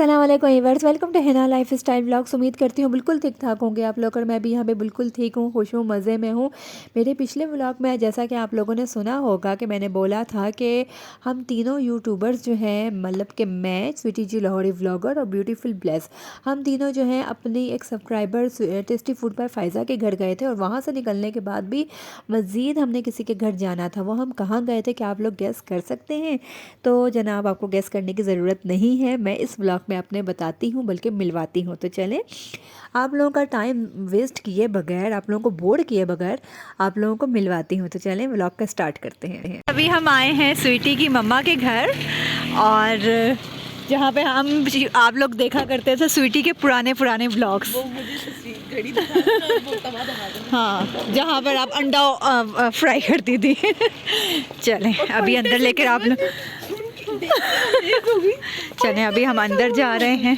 अस्सलाम वालेकुम viewers, welcome to Hina lifestyle vlogs. उम्मीद करती हूँ बिल्कुल ठीक ठाक होंगे आप लोग और मैं भी यहाँ पे बिल्कुल ठीक हूँ, खुश हूँ, मज़े में हूँ। मेरे पिछले व्लॉग में जैसा कि आप लोगों ने सुना होगा कि मैंने बोला था कि हम तीनों यूट्यूबर्स जो हैं, मतलब कि मैं, स्वीटी जी लाहौरी व्लॉगर और ब्यूटीफुल ब्लेस, हम तीनों जो हैं अपनी एक subscriber tasty food by Faiza के घर गए थे। और वहाँ से निकलने के बाद भी मज़ीद हमने किसी के घर जाना था। वो हम कहाँ गए थे, क्या आप लोग गेस कर सकते हैं? तो जनाब, आपको गेस करने की ज़रूरत नहीं है, मैं इस व्लॉग में अपने बताती हूँ, बल्कि मिलवाती हूँ। तो चलें, आप लोगों का टाइम वेस्ट किए बगैर, आप लोगों को बोर किए बगैर आप लोगों को मिलवाती हूँ। तो चलें, व्लॉग का स्टार्ट करते हैं। अभी हम आए हैं स्वीटी की मम्मा के घर, और जहाँ पे हम आप लोग देखा करते थे स्वीटी के पुराने व्लॉग्स। हाँ, जहाँ पर आप अंडा फ्राई करती थी। चलें, अभी अंदर लेकर आप लोग चलें, अभी हम अंदर जा रहे हैं।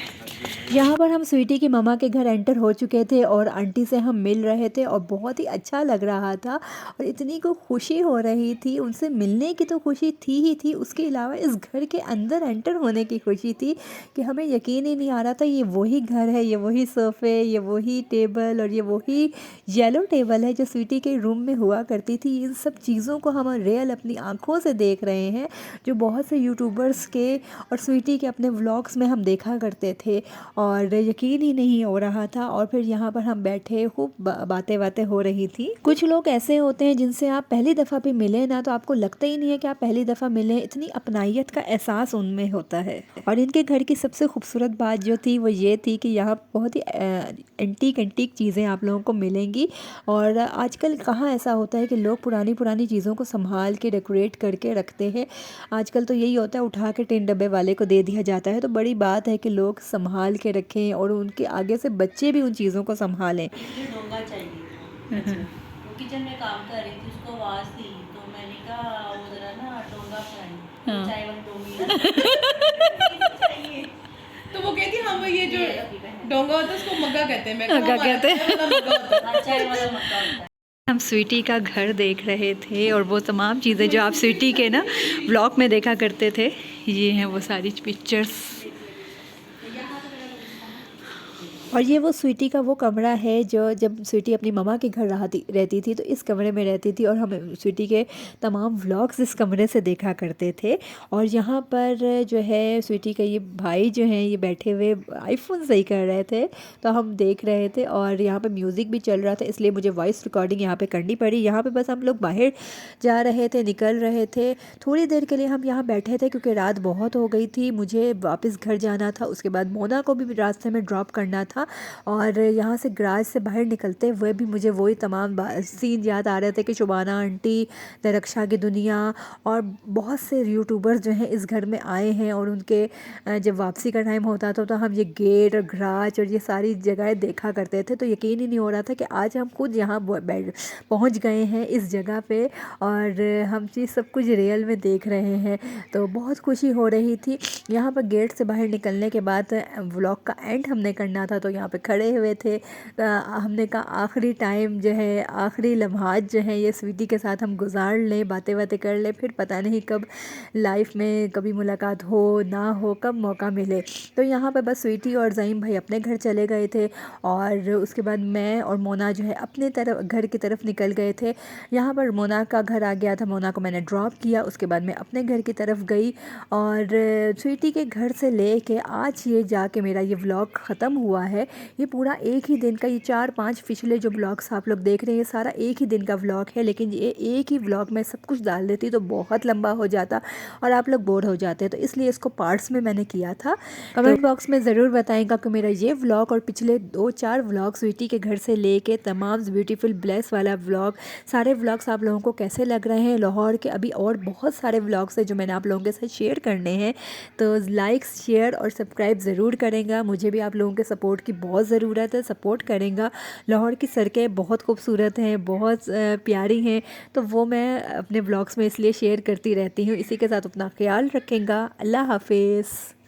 यहाँ पर हम स्वीटी की मम्मा के घर एंटर हो चुके थे और आंटी से हम मिल रहे थे और बहुत ही अच्छा लग रहा था और इतनी को खुशी हो रही थी। उनसे मिलने की तो खुशी थी ही थी, उसके अलावा इस घर के अंदर एंटर होने की खुशी थी कि हमें यकीन ही नहीं आ रहा था ये वही घर है, ये वही सोफ़े, ये वही टेबल और ये वही येलो टेबल है जो स्वीटी के रूम में हुआ करती थी। इन सब चीज़ों को हम रियल अपनी आँखों से देख रहे हैं, जो बहुत से यूट्यूबर्स के और स्वीटी के अपने व्लॉग्स में हम देखा करते थे और यकीन ही नहीं हो रहा था। और फिर यहाँ पर हम बैठे, खूब बातें हो रही थी। कुछ लोग ऐसे होते हैं जिनसे आप पहली दफ़ा भी मिले ना तो आपको लगता ही नहीं है कि आप पहली दफ़ा मिले, इतनी अपनाइयत का एहसास उनमें होता है। और इनके घर की सबसे खूबसूरत बात जो थी वो ये थी कि यहाँ बहुत ही एंटीक चीज़ें आप लोगों को मिलेंगी। और आजकल कहाँ ऐसा होता है कि लोग पुरानी चीज़ों को संभाल के डेकोरेट करके रखते हैं। आजकल तो यही होता है, उठा के टिन डब्बे वाले को दे दिया जाता है। तो बड़ी बात है कि लोग संभाल के रखें और उनके आगे से बच्चे भी उन चीज़ों को संभालें। डोंगा चाहिए था। अच्छा, वो किचन में काम कर रही थी, उसको आवाज़ थी तो मैंने कहा वो जरा ना डोंगा फ्राई, हाँ। चाय वाली डोंगी चाहिए। तो वो कहती हम ये जो डोंगा होता है उसको मग्गा कहते हैं। मैं मग्गा कहते हैं। चाय वाला मक्का होता है। हम स्वीटी का घर देख रहे थे और वो तमाम चीज़ें जो आप स्वीटी के ना ब्लॉग में देखा करते थे, ये हैं वो सारी पिक्चर्स। और ये वो स्वीटी का वो कमरा है जो जब स्वीटी अपनी मम्मा के घर रहती थी तो इस कमरे में रहती थी और हम स्वीटी के तमाम व्लॉग्स इस कमरे से देखा करते थे। और यहाँ पर जो है स्वीटी का ये भाई जो हैं, ये बैठे हुए आईफोन सही कर रहे थे तो हम देख रहे थे। और यहाँ पे म्यूज़िक भी चल रहा था, इसलिए मुझे वॉइस रिकॉर्डिंग यहाँ पे करनी पड़ी। यहाँ पे बस हम लोग बाहर जा रहे थे, निकल रहे थे। थोड़ी देर के लिए हम यहाँ बैठे थे क्योंकि रात बहुत हो गई थी, मुझे वापस घर जाना था। उसके बाद मोना को भी रास्ते में ड्रॉप करना था। और यहाँ से गराज से बाहर निकलते हुए भी मुझे वही तमाम सीन याद आ रहे थे कि शुबाना आंटी, दरक्षा की दुनिया और बहुत से यूट्यूबर्स जो हैं इस घर में आए हैं। और उनके जब वापसी का टाइम होता था तो हम ये गेट और गराज और ये सारी जगहें देखा करते थे। तो यकीन ही नहीं हो रहा था कि आज हम खुद यहाँ पहुँच गए हैं इस जगह पे और हम चीज़ सब कुछ रियल में देख रहे हैं। तो बहुत खुशी हो रही थी। यहाँ पर गेट से बाहर निकलने के बाद व्लॉग का एंड हमने करना था तो यहाँ पे खड़े हुए थे। हमने कहा आखिरी टाइम जो है, आखिरी लम्हात जो है ये स्वीटी के साथ हम गुजार लें, बातें कर लें, फिर पता नहीं कब लाइफ में कभी मुलाकात हो ना हो, कब मौका मिले। तो यहाँ पे बस स्वीटी और ज़हीम भाई अपने घर चले गए थे और उसके बाद मैं और मोना जो है अपने तरफ घर की तरफ निकल गए थे। यहाँ पर मोना का घर आ गया था, मोना को मैंने ड्रॉप किया, उसके बाद मैं अपने घर की तरफ गई। और स्वीटी के घर से ले के आज ये जाके मेरा ये व्लॉग ख़त्म हुआ है। ये पूरा एक ही दिन का, ये 4-5 पिछले जो व्लॉग्स आप लोग देख रहे हैं ये सारा एक ही दिन का व्लॉग है। लेकिन ये एक ही व्लॉग में सब कुछ डाल देती तो बहुत लंबा हो जाता और आप लोग बोर हो जाते, तो इसलिए इसको पार्ट्स में मैंने किया था। कमेंट बॉक्स में ज़रूर बताएगा कि मेरा ये व्लॉग और पिछले 2-4 व्लॉग स्वीटी के घर से लेके तमाम ब्यूटीफुल ब्लेस वाला व्लॉग, सारे व्लॉग्स आप लोगों को कैसे लग रहे हैं। लाहौर के अभी और बहुत सारे व्लॉग्स हैं जो मैंने आप लोगों के साथ शेयर करने हैं, तो लाइक, शेयर और सब्सक्राइब ज़रूर करेंगे। मुझे भी आप लोगों के सपोर्ट की बहुत ज़रूरत है, सपोर्ट करेंगे। लाहौर की सड़कें बहुत खूबसूरत हैं, बहुत प्यारी हैं, तो वो मैं अपने ब्लॉग्स में इसलिए शेयर करती रहती हूँ। इसी के साथ अपना ख्याल रखेंगे। अल्लाह हाफिज़।